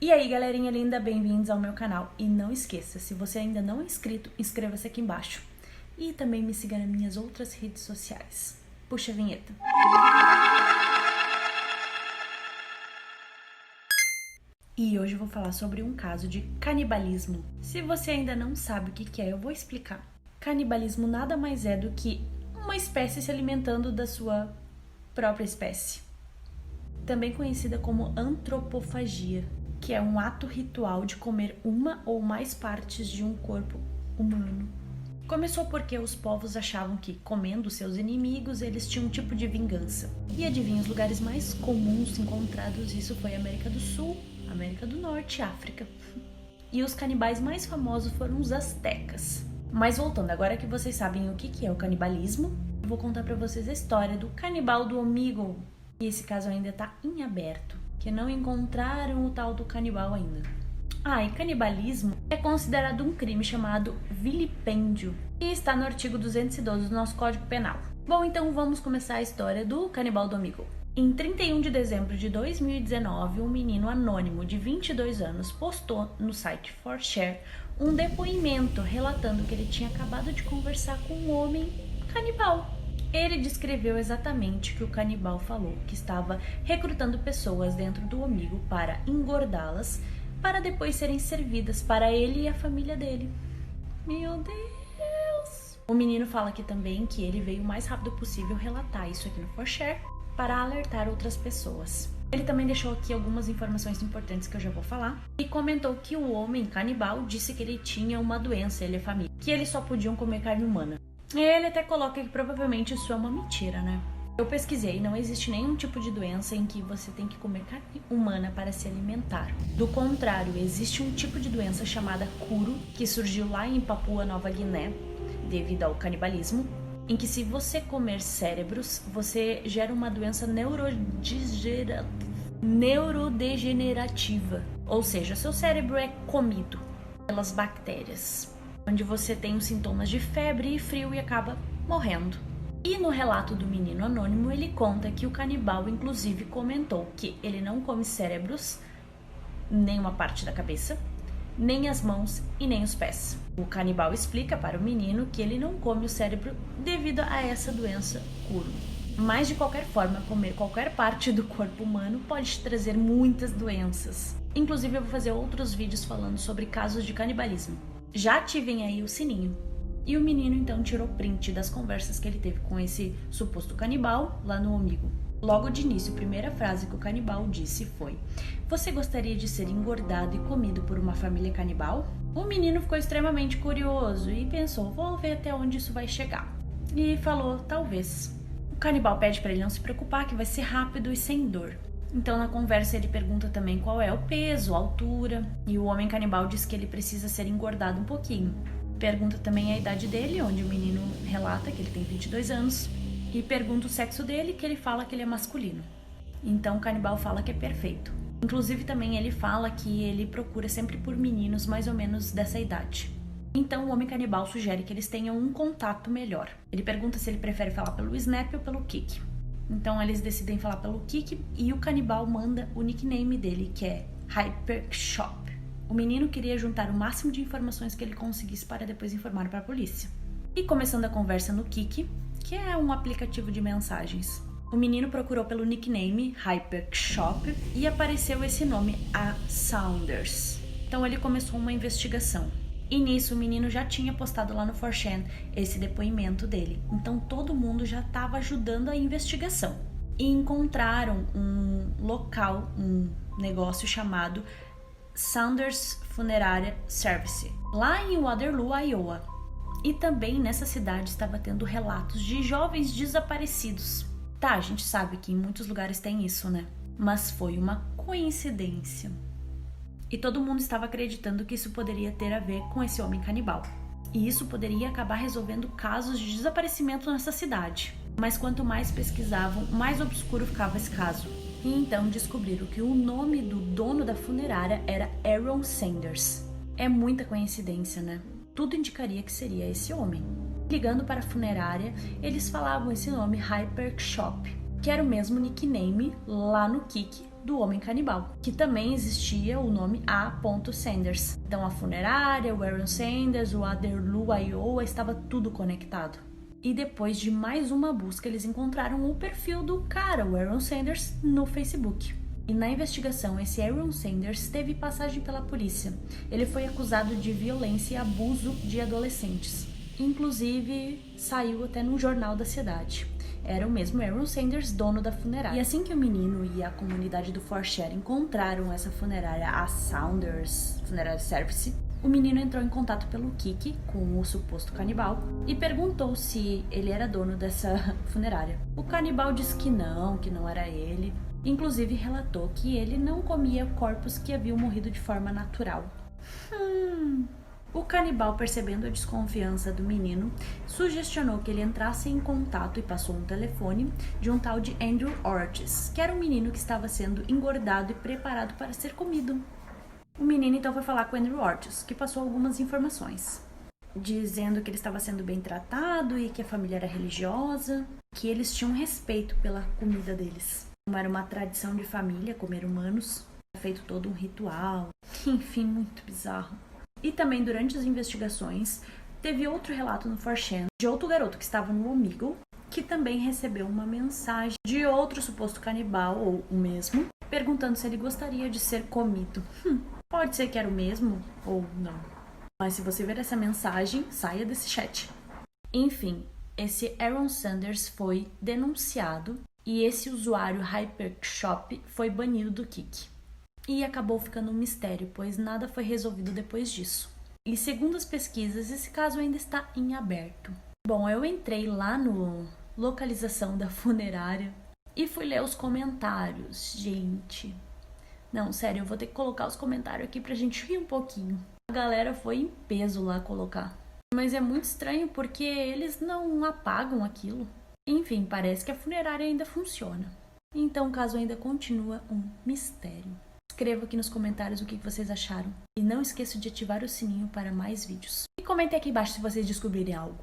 E aí, galerinha linda, bem-vindos ao meu canal. E não esqueça, se você ainda não é inscrito, inscreva-se aqui embaixo. E também me siga nas minhas outras redes sociais. Puxa a vinheta. E hoje eu vou falar sobre um caso de canibalismo. Se você ainda não sabe o que é, eu vou explicar. Canibalismo nada mais é do que uma espécie se alimentando da sua própria espécie. Também conhecida como antropofagia, que é um ato ritual de comer uma ou mais partes de um corpo humano. Começou porque os povos achavam que, comendo seus inimigos, eles tinham um tipo de vingança. E adivinha, os lugares mais comuns encontrados, isso foi América do Sul, América do Norte e África. E os canibais mais famosos foram os astecas. Mas voltando, agora que vocês sabem o que é o canibalismo, eu vou contar pra vocês a história do canibal do Omegle. E esse caso ainda tá em aberto, que não encontraram o tal do canibal ainda. E canibalismo é considerado um crime chamado vilipêndio e está no artigo 212 do nosso Código Penal. Bom, então vamos começar a história do canibal do Omegle. Em 31 de dezembro de 2019, um menino anônimo de 22 anos postou no site 4Share um depoimento relatando que ele tinha acabado de conversar com um homem canibal. Ele descreveu exatamente o que o canibal falou, que estava recrutando pessoas dentro do Omegle para engordá-las, para depois serem servidas para ele e a família dele. Meu Deus! O menino fala aqui também que ele veio o mais rápido possível relatar isso aqui no 4Share para alertar outras pessoas. Ele também deixou aqui algumas informações importantes que eu já vou falar e comentou que o homem canibal disse que ele tinha uma doença, ele e a família, que eles só podiam comer carne humana. Ele até coloca que provavelmente isso é uma mentira, né? Eu pesquisei, não existe nenhum tipo de doença em que você tem que comer carne humana para se alimentar. Do contrário, existe um tipo de doença chamada Kuru, que surgiu lá em Papua Nova Guiné, devido ao canibalismo, em que se você comer cérebros, você gera uma doença neurodegenerativa. Ou seja, seu cérebro é comido pelas bactérias, onde você tem os sintomas de febre e frio e acaba morrendo. E no relato do menino anônimo, ele conta que o canibal inclusive comentou que ele não come cérebros, nem uma parte da cabeça, nem as mãos e nem os pés. O canibal explica para o menino que ele não come o cérebro devido a essa doença Kuru. Mas de qualquer forma, comer qualquer parte do corpo humano pode te trazer muitas doenças. Inclusive eu vou fazer outros vídeos falando sobre casos de canibalismo. Já ativem aí o sininho. E o menino então tirou print das conversas que ele teve com esse suposto canibal lá no Omegle. Logo de início, a primeira frase que o canibal disse foi: "Você gostaria de ser engordado e comido por uma família canibal?" O menino ficou extremamente curioso e pensou: vou ver até onde isso vai chegar. E falou: talvez. O canibal pede para ele não se preocupar, que vai ser rápido e sem dor. Então na conversa ele pergunta também qual é o peso, a altura, e o homem canibal diz que ele precisa ser engordado um pouquinho. Pergunta também a idade dele, onde o menino relata que ele tem 22 anos, e pergunta o sexo dele, que ele fala que ele é masculino. Então o canibal fala que é perfeito. Inclusive também ele fala que ele procura sempre por meninos mais ou menos dessa idade. Então o homem canibal sugere que eles tenham um contato melhor. Ele pergunta se ele prefere falar pelo Snap ou pelo Kik. Então eles decidem falar pelo Kik e o canibal manda o nickname dele, que é Hypershop. O menino queria juntar o máximo de informações que ele conseguisse para depois informar para a polícia. E começando a conversa no Kik, que é um aplicativo de mensagens, o menino procurou pelo nickname Hypershop e apareceu esse nome, a Saunders. Então ele começou uma investigação. E nisso o menino já tinha postado lá no 4chan esse depoimento dele. Então todo mundo já estava ajudando a investigação. E encontraram um local, um negócio chamado Saunders Funerária Service, lá em Waterloo, Iowa. E também nessa cidade estava tendo relatos de jovens desaparecidos. Tá, a gente sabe que em muitos lugares tem isso, né? Mas foi uma coincidência. E todo mundo estava acreditando que isso poderia ter a ver com esse homem canibal. E isso poderia acabar resolvendo casos de desaparecimento nessa cidade. Mas quanto mais pesquisavam, mais obscuro ficava esse caso. E então descobriram que o nome do dono da funerária era Aaron Sanders. É muita coincidência, né? Tudo indicaria que seria esse homem. Ligando para a funerária, eles falavam esse nome Hypershop, que era o mesmo nickname lá no Kik do homem canibal, que também existia o nome A. Sanders. Então a funerária, o Aaron Sanders, o Aderlu, Iowa, estava tudo conectado. E depois de mais uma busca, eles encontraram o perfil do cara, o Aaron Sanders, no Facebook. E na investigação, esse Aaron Sanders teve passagem pela polícia. Ele foi acusado de violência e abuso de adolescentes. Inclusive, saiu até num jornal da cidade. Era o mesmo Aaron Sanders, dono da funerária. E assim que o menino e a comunidade do Forshare encontraram essa funerária, a Saunders Funeral Service, o menino entrou em contato pelo Kiki com o suposto canibal e perguntou se ele era dono dessa funerária. O canibal disse que não era ele. Inclusive relatou que ele não comia corpos que haviam morrido de forma natural. O canibal, percebendo a desconfiança do menino, sugestionou que ele entrasse em contato e passou um telefone de um tal de Andrew Ortiz, que era um menino que estava sendo engordado e preparado para ser comido. O menino então foi falar com Andrew Ortiz, que passou algumas informações, dizendo que ele estava sendo bem tratado e que a família era religiosa, que eles tinham respeito pela comida deles. Como era uma tradição de família comer humanos, feito todo um ritual, enfim, muito bizarro. E também durante as investigações, teve outro relato no 4chan de outro garoto que estava no Omegle, que também recebeu uma mensagem de outro suposto canibal, ou o mesmo, perguntando se ele gostaria de ser comido. Pode ser que era o mesmo ou não. Mas se você ver essa mensagem, saia desse chat. Enfim, esse Aaron Sanders foi denunciado e esse usuário Hypershop foi banido do Kik. E acabou ficando um mistério, pois nada foi resolvido depois disso. E segundo as pesquisas, esse caso ainda está em aberto. Bom, eu entrei lá no localização da funerária e fui ler os comentários. Gente, não, sério, eu vou ter que colocar os comentários aqui pra gente rir um pouquinho. A galera foi em peso lá colocar. Mas é muito estranho porque eles não apagam aquilo. Enfim, parece que a funerária ainda funciona. Então o caso ainda continua um mistério. Escreva aqui nos comentários o que vocês acharam. E não esqueça de ativar o sininho para mais vídeos. E comentem aqui embaixo se vocês descobrirem algo.